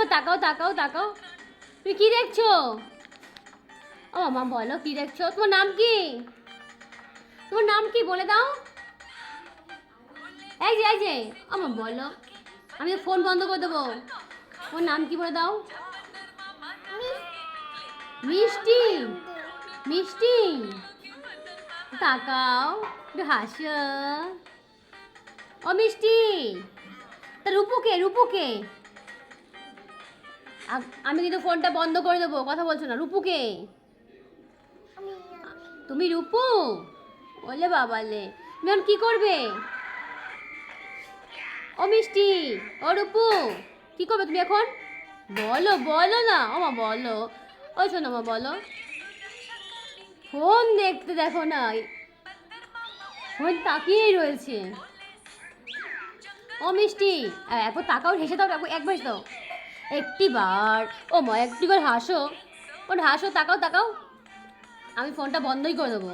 মা তাকাও তাকাও তাকাও, তুমি কি দেখছো? ও মা বলো কি দেখছো? তোমার নাম কি? তোমার নাম কি বলে দাও? এই যে আমার বলো, আমি ফোন বন্ধ করে দেবো। তোমার নাম কি বলে দাও? মিষ্টি। মিষ্টি তাকাও, একটু হাসো। ও মিষ্টি, তা রূপুকে রূপুকে আমি কিন্তু ফোনটা বন্ধ করে দেবো, কথা বলছো না। রূপুকে? তুমি রূপু? বলে বাবালে, তুমি এখন কি করবে? ও মিষ্টি, ও রূপু, কি করবে তুমি এখন? বলো বলো না, ও মা বলো। ও শোনো মা বলো। ফোন দেখতে দেখো না, ফোন তাকিয়েই রয়েছে। ও মিষ্টি, একবার তাকাও, হেসে দাও, একবার হেসে দাও। একটিবার, ও মা একটিবার হাসো। ওর হাসো, তাকাও তাকাও। আমি ফোনটা বন্ধই করে দেবো।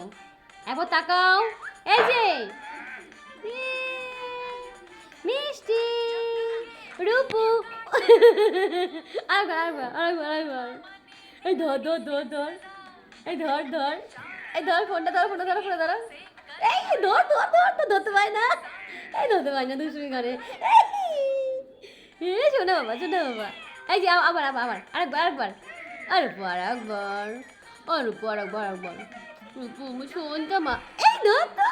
একবার তাকাও। এই যে মিষ্টি, রূপু। আরেকবার আরেকবার আরেকবার আরেকবার। এই ধর ধর ধর ধর, এই ধর ধর, এই ধর ফোনটা ধর, ফোনটা ধরো, ফোনটা ধরো। এই ধর ধর ধর, তো ধরতে পারে না, এই ধরতে পারে না, দুষ্টুমি করে। এই শোনো বাবা, শোনো বাবা। এই যে আবার আবার আবার আরেকবার আরেকবার আরেকবার একবার, আরেকবার আরেকবার আরেকবার। রূপু শোনটা মা, এই ধর তো।